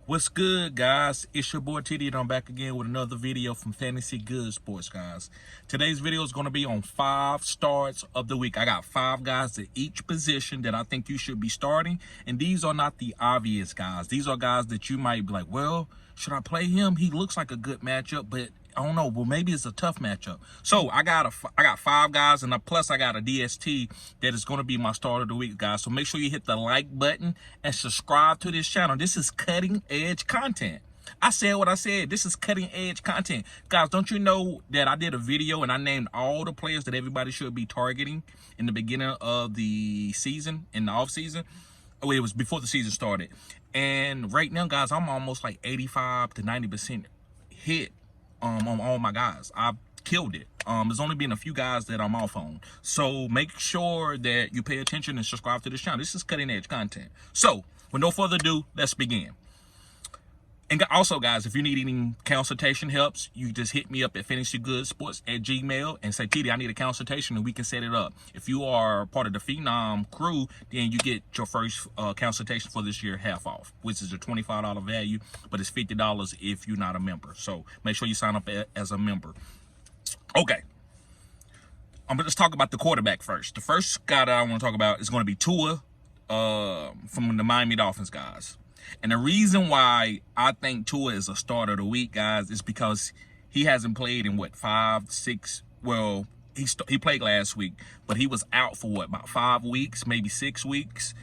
What's good, guys? It's your boy TD, and I'm back again with another video from Fantasy Good Sports, guys. Today's video is going to be on 5 starts of the week. I got 5 guys at each position that I think you should be starting, and these are not the obvious guys. These are guys that you might be like, well, should I play him? He looks like a good matchup, but I don't know. Well, maybe it's a tough matchup. So I got 5 guys, and plus I got a DST that is going to be my start of the week, guys. So make sure you hit the like button and subscribe to this channel. This is cutting edge content. I said what I said. This is cutting edge content, guys. Don't you know that I did a video and I named all the players that everybody should be targeting in the beginning of the season, in the off season? Oh, it was before the season started. And right now, guys, I'm almost like 85 to 90% hit on all my guys. I've killed it. There's only been a few guys that I'm off on. So make sure that you pay attention and subscribe to this channel. This is cutting edge content. So with no further ado, let's begin. And also, guys, if you need any consultation helps, you just hit me up at fantasygoodsports@gmail and say, TD, I need a consultation, and we can set it up. If you are part of the Phenom crew, then you get your first consultation for this year half off, which is a $25 value, but it's $50 if you're not a member. So make sure you sign up as a member. Okay. I'm going to just talk about the quarterback first. The first guy that I want to talk about is going to be Tua from the Miami Dolphins, guys. And the reason why I think Tua is a starter of the week, guys, is because he hasn't played in, what, 5, 6, well, he played last week, but he was out for, what, about 5 weeks, maybe 6 weeks.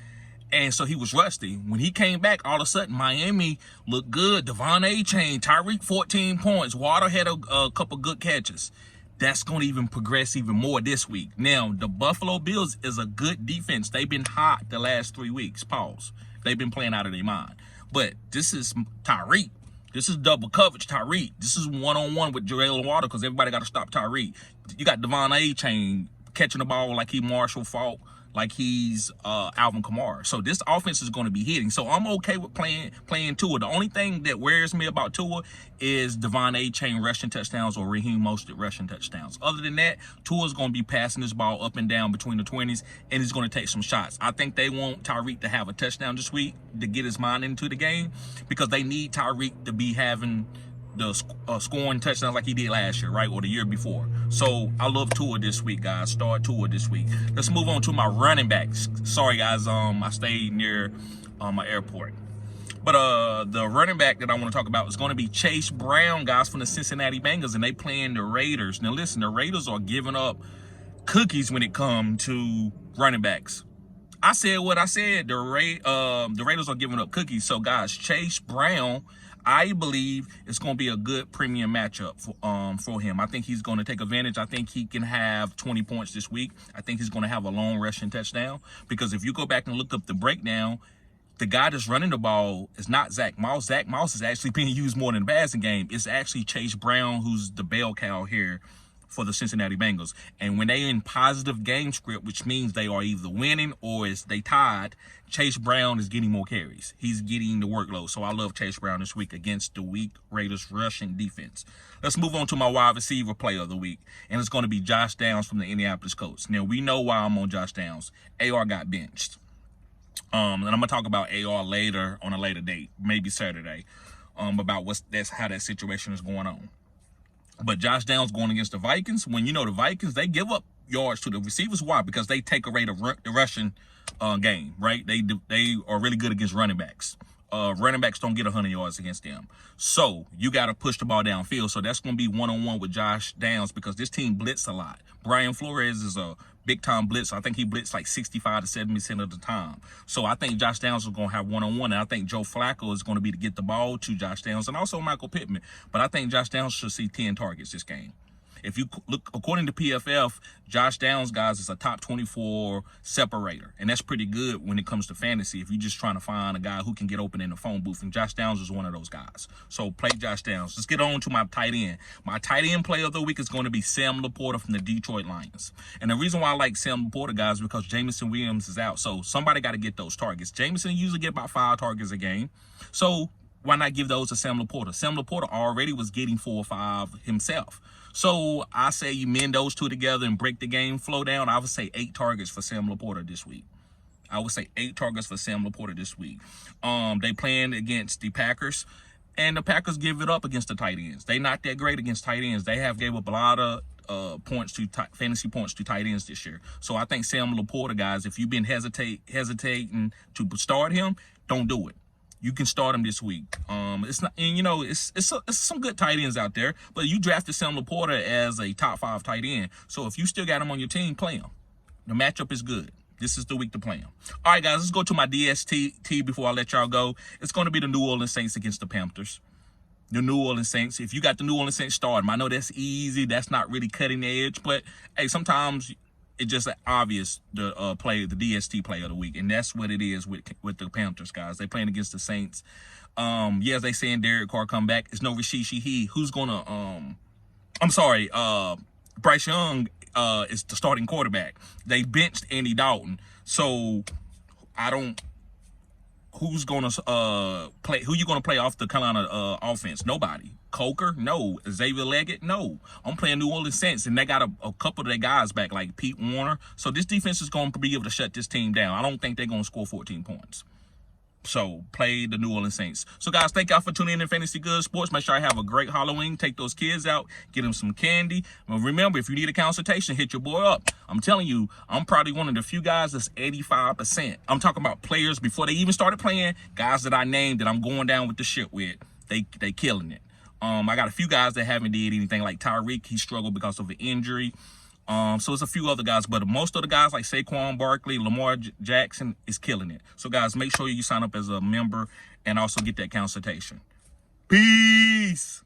And so he was rusty. When he came back, all of a sudden, Miami looked good. Devon A-Chain, Tyreek, 14 points. Water had a couple good catches. That's going to even progress even more this week. Now, the Buffalo Bills is a good defense. They've been hot the last 3 weeks. Pause. They've been playing out of their mind. But this is Tyreek. This is double coverage Tyreek. This is one-on-one with Jalen Water because everybody got to stop Tyreek. You got Devon A-Chain catching the ball like he Marshall Faulk, like he's Alvin Kamara. So this offense is going to be hitting. So I'm okay with playing Tua. The only thing that wears me about Tua is Devon A-Chain rushing touchdowns or Raheem Mostert rushing touchdowns. Other than that, Tua's going to be passing this ball up and down between the 20s, and he's going to take some shots. I think they want Tyreek to have a touchdown this week to get his mind into the game because they need Tyreek to be having the scoring touchdowns like he did last year, right, or the year before. So I love Tua this week, guys. Start Tua this week. Let's move on to my running backs. Sorry, guys, I stayed near my airport. But the running back that I want to talk about is going to be Chase Brown, guys, from the Cincinnati Bengals, and they playing the Raiders. Now listen, the Raiders are giving up cookies when it comes to running backs. I said what I said. The Raiders are giving up cookies. So, guys, Chase Brown, I believe it's going to be a good premium matchup for him. I think he's going to take advantage. I think he can have 20 points this week. I think he's going to have a long rushing touchdown because if you go back and look up the breakdown, the guy that's running the ball is not Zach Moss. Zach Moss is actually being used more than the passing game. It's actually Chase Brown who's the bell cow here for the Cincinnati Bengals. And when they in positive game script, which means they are either winning or they tied, Chase Brown is getting more carries. He's getting the workload. So I love Chase Brown this week against the weak Raiders rushing defense. Let's move on to my wide receiver player of the week. And it's going to be Josh Downs from the Indianapolis Colts. Now, we know why I'm on Josh Downs. AR got benched. And I'm going to talk about AR later on a later date, maybe Saturday, about how that situation is going on. But Josh Downs going against the Vikings, when you know the Vikings, they give up yards to the receivers. Why? Because they take away the rushing game, right? They are really good against running backs. Running backs don't get 100 yards against them. So you got to push the ball downfield. So that's going to be one-on-one with Josh Downs because this team blitz a lot. Brian Flores is a big-time blitz. I think he blitzed like 65 to 70% of the time. So I think Josh Downs is going to have one-on-one, and I think Joe Flacco is going to be to get the ball to Josh Downs and also Michael Pittman. But I think Josh Downs should see 10 targets this game. If you look, according to PFF, Josh Downs, guys, is a top 24 separator. And that's pretty good when it comes to fantasy if you're just trying to find a guy who can get open in the phone booth. And Josh Downs is one of those guys. So play Josh Downs. Let's get on to my tight end. My tight end player of the week is going to be Sam Laporta from the Detroit Lions. And the reason why I like Sam Laporta, guys, is because Jameson Williams is out. So somebody got to get those targets. Jameson usually get about 5 targets a game. So why not give those to Sam Laporta? Sam Laporta already was getting 4 or 5 himself. So I say you mend those two together and break the game flow down. I would say 8 targets for Sam Laporta this week. I would say 8 targets for Sam Laporta this week. They playing against the Packers, and the Packers give it up against the tight ends. They not that great against tight ends. They have gave up a lot of fantasy points to tight ends this year. So I think Sam Laporta, guys, if you've been hesitating to start him, don't do it. You can start him this week. It's not, and it's some good tight ends out there, but you drafted Sam Laporta as a top 5 tight end. So if you still got him on your team, play him. The matchup is good. This is the week to play him. All right, guys, let's go to my DST before I let y'all go. It's going to be the New Orleans Saints against the Panthers. The New Orleans Saints. If you got the New Orleans Saints, start them. I know that's easy. That's not really cutting edge, but hey, sometimes it's just obvious the DST play of the week, and that's what it is with the Panthers, guys. They playing against the Saints. Yes, they saying Derek Carr come back. It's no Rashid Shaheed. Who's gonna Bryce Young is the starting quarterback. They benched Andy Dalton, so who's gonna play? Who you gonna play off the Carolina offense? Nobody. Coker? No. Xavier Leggett? No. I'm playing New Orleans Saints, and they got a couple of their guys back, like Pete Warner. So this defense is going to be able to shut this team down. I don't think they're going to score 14 points. So play the New Orleans Saints. So guys, thank y'all for tuning in to Fantasy Good Sports. Make sure I have a great Halloween. Take those kids out, get them some candy. Well, remember, if you need a consultation, hit your boy up. I'm telling you, I'm probably one of the few guys that's 85%. I'm talking about players before they even started playing, guys that I named that I'm going down with the shit with. They killing it. I got a few guys that haven't did anything, like Tyreek. He struggled because of an injury. So it's a few other guys, but most of the guys like Saquon Barkley, Lamar Jackson is killing it. So guys, make sure you sign up as a member and also get that consultation. Peace.